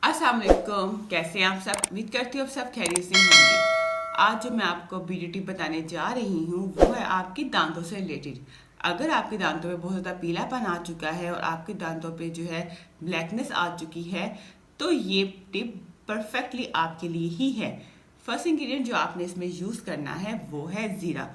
अस्सलाम वालेकुम, कैसे हैं आप सब। उम्मीद करती हूँ आप सब खैरियत से होंगे। आज जो मैं आपको ब्यूटी टिप बताने जा रही हूँ वो है आपके दांतों से रिलेटेड। अगर आपके दांतों पे बहुत ज़्यादा पीलापन आ चुका है और आपके दांतों पे जो है ब्लैकनेस आ चुकी है, तो ये टिप परफेक्टली आपके लिए ही है। फर्स्ट इंग्रेडिएंट जो आपने इसमें यूज़ करना है वो है ज़ीरा।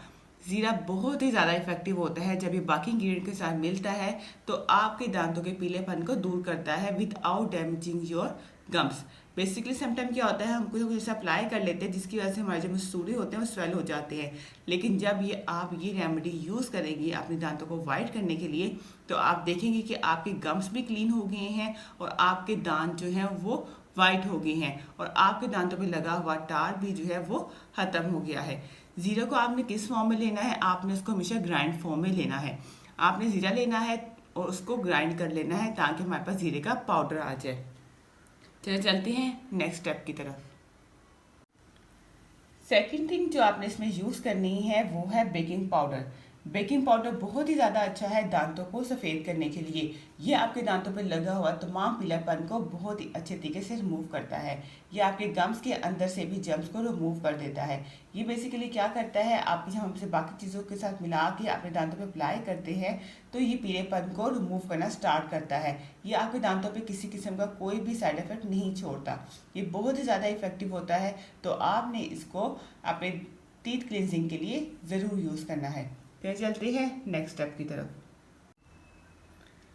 ज़ीरा बहुत ही ज़्यादा इफेक्टिव होता है। जब ये बाकी इंग्रेडिएंट के साथ मिलता है तो आपके दांतों के पीलेपन को दूर करता है without damaging your gums. Basically sometime क्या होता है, हम कुछ जैसे अप्लाई कर लेते हैं जिसकी वजह से हमारे जो मसूड़े होते हैं वो स्वेल हो जाते हैं। लेकिन जब ये आप ये रेमेडी यूज़ करेंगी अपने दांतों को वाइट करने के लिए, तो आप देखेंगे कि आपके गम्स भी क्लीन हो गए हैं और आपके दांत जो हैं वो वाइट हो गए हैं और आपके दांतों पे लगा हुआ टार भी जो है वो ख़त्म हो गया है। ज़ीरा को आपने किस फॉर्म में लेना है, आपने उसको हमेशा ग्राइंड फॉर्म में लेना है। आपने ज़ीरा लेना है और उसको ग्राइंड कर लेना है ताकि हमारे पास ज़ीरे का पाउडर आ जाए। चलिए चलते हैं नेक्स्ट स्टेप की तरफ। सेकंड थिंग जो आपने इसमें यूज़ करनी है वो है बेकिंग पाउडर। बेकिंग पाउडर बहुत ही ज़्यादा अच्छा है दांतों को सफ़ेद करने के लिए। ये आपके दांतों पर लगा हुआ तमाम पीलापन को बहुत ही अच्छे तरीके से रिमूव करता है। ये आपके गम्स के अंदर से भी जम्स को रिमूव कर देता है। ये बेसिकली क्या करता है, आपकी जब हम इसे बाकी चीज़ों के साथ मिला के अपने दांतों पर अप्लाई करते हैं तो ये पीलेपन को रिमूव करना स्टार्ट करता है। ये आपके दांतों पे किसी किस्म का कोई भी साइड इफेक्ट नहीं छोड़ता। ये बहुत ही ज़्यादा इफेक्टिव होता है, तो आपने इसको अपने टीथ क्लींजिंग के लिए ज़रूर यूज़ करना है। फिर चलते हैं नेक्स्ट स्टेप की तरफ।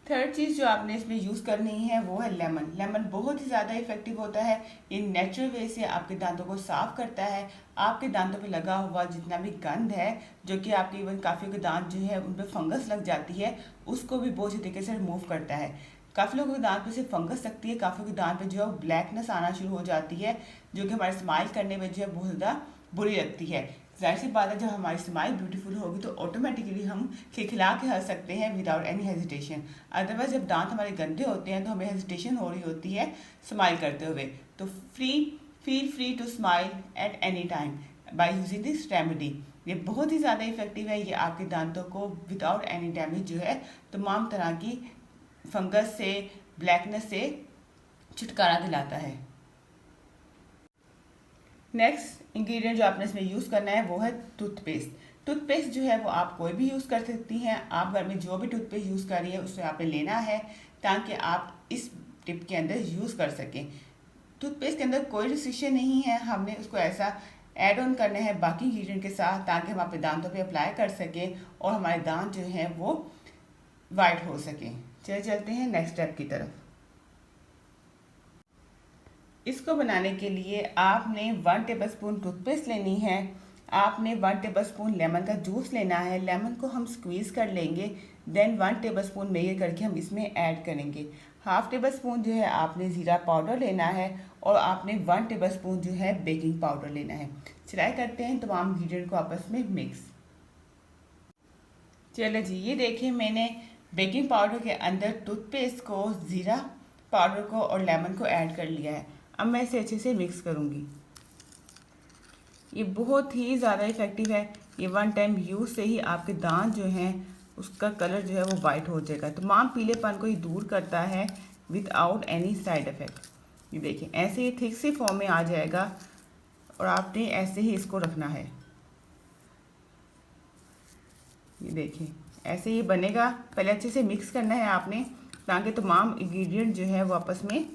थर्ड चीज़ जो आपने इसमें यूज़ करनी है वो है लेमन। लेमन बहुत ही ज़्यादा इफेक्टिव होता है। ये नेचुरल वे से आपके दांतों को साफ़ करता है। आपके दांतों पे लगा हुआ जितना भी गंद है, जो कि आपके इवन काफ़ी के दांत जो है उन पर फंगस लग जाती है, उसको भी बहुत अच्छे तरीके से रिमूव करता है। काफ़ी लोगों के दांत पे सिर्फ फंगस लगती है, काफ़ी के दांत पे जो है ब्लैकनेस आना शुरू हो जाती है, जो कि हमारे स्माइल करने में जो है बहुत ज़्यादा बुरी लगती है। जाहिर सी बात है, जब हमारी स्माइल ब्यूटीफुल होगी तो ऑटोमेटिकली हम खिलखिला के हंस सकते हैं विदाउट एनी हेजिटेशन। अदरवाइज जब दांत हमारे गंदे होते हैं तो हमें हेजिटेशन हो रही होती है स्माइल करते हुए। तो feel free to smile at any time by using this remedy. ये बहुत ही ज़्यादा इफेक्टिव है। ये आपके दांतों को विदाउट एनी डैमेज जो है तमाम तरह की फंगस से, ब्लैकनेस से छुटकारा दिलाता है। नेक्स्ट इंग्रेडिएंट जो आपने इसमें यूज़ करना है वो है टूथपेस्ट। टूथपेस्ट जो है वो आप कोई भी यूज़ कर सकती हैं। आप घर में जो भी टूथपेस्ट यूज़ कर रही है उससे आपने लेना है ताकि आप इस टिप के अंदर यूज़ कर सकें। टूथपेस्ट के अंदर कोई रिस्ट्रिक्शन नहीं है, हमने उसको ऐसा ऐड ऑन करना है बाकी इंग्रेडिएंट के साथ ताकि हम अपने दांतों पे अप्लाई कर सकें और हमारे दांत जो हैं वो वाइट हो सकें। चलिए चलते हैं नेक्स्ट स्टेप की तरफ। इसको बनाने के लिए आपने 1 टेबलस्पून टूथपेस्ट लेनी है। आपने 1 टेबलस्पून लेमन का जूस लेना है। लेमन को हम स्क्वीज़ कर लेंगे, देन 1 टेबलस्पून मेजर करके हम इसमें ऐड करेंगे। हाफ टेबलस्पून जो है आपने ज़ीरा पाउडर लेना है और आपने 1 टेबलस्पून जो है बेकिंग पाउडर लेना है। चलाए करते हैं तमाम इंग्रेडिएंट को आपस में मिक्स। चलो जी, ये देखिए मैंने बेकिंग पाउडर के अंदर टूथपेस्ट को, ज़ीरा पाउडर को और लेमन को ऐड कर लिया है। अब मैं इसे अच्छे से मिक्स करूँगी। ये बहुत ही ज़्यादा इफ़ेक्टिव है। ये 1 टाइम यूज़ से ही आपके दांत जो हैं उसका कलर जो है वो वाइट हो जाएगा। तमाम पीलेपन को ये दूर करता है विदाउट एनी साइड इफ़ेक्ट। ये देखिए ऐसे ही थिक सी फॉर्म में आ जाएगा और आपने ऐसे ही इसको रखना है। ये देखिए ऐसे ही बनेगा। पहले अच्छे से मिक्स करना है आपने ताकि तमाम इंग्रेडिएंट जो है वो आपस में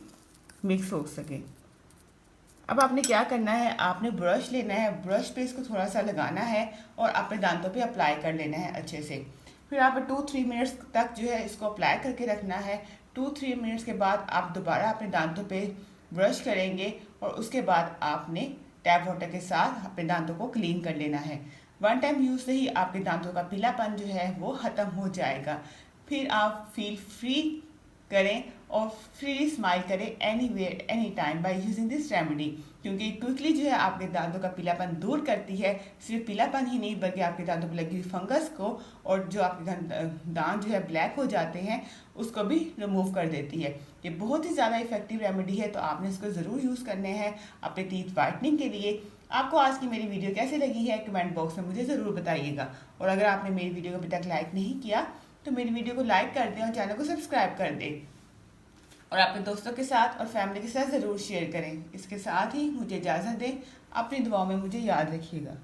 मिक्स हो सके। अब आपने क्या करना है, आपने ब्रश लेना है, ब्रश पे इसको थोड़ा सा लगाना है और अपने दांतों पे अप्लाई कर लेना है अच्छे से। फिर आप 2-3 मिनट्स तक जो है इसको अप्लाई करके रखना है। 2-3 मिनट्स के बाद आप दोबारा अपने दांतों पे ब्रश करेंगे और उसके बाद आपने टैप वाटर के साथ अपने दांतों को क्लीन कर लेना है। 1 टाइम यूज़ से ही आपके दांतों का पीलापन जो है वो ख़त्म हो जाएगा। फिर आप फील फ्री करें और फ्रीली स्माइल करें anywhere any time by using this remedy, क्योंकि क्विकली जो है आपके दांतों का पीलापन दूर करती है। सिर्फ पीलापन ही नहीं बल्कि आपके दांतों पर लगी हुई फंगस को और जो आपके दांत जो है ब्लैक हो जाते हैं उसको भी रिमूव कर देती है। ये बहुत ही ज़्यादा इफेक्टिव रेमेडी है, तो आपने इसको ज़रूर यूज़ करने हैं अपने टीथ वाइटनिंग के लिए। आपको आज की मेरी वीडियो कैसी लगी है कमेंट बॉक्स में मुझे ज़रूर बताइएगा। और अगर आपने मेरी वीडियो को अभी तक लाइक नहीं किया तो मेरी वीडियो को लाइक कर दें और चैनल को सब्सक्राइब कर दें। और अपने दोस्तों के साथ और फैमिली के साथ ज़रूर शेयर करें। इसके साथ ही मुझे इजाज़त दें। अपनी दुआओं में मुझे याद रखिएगा।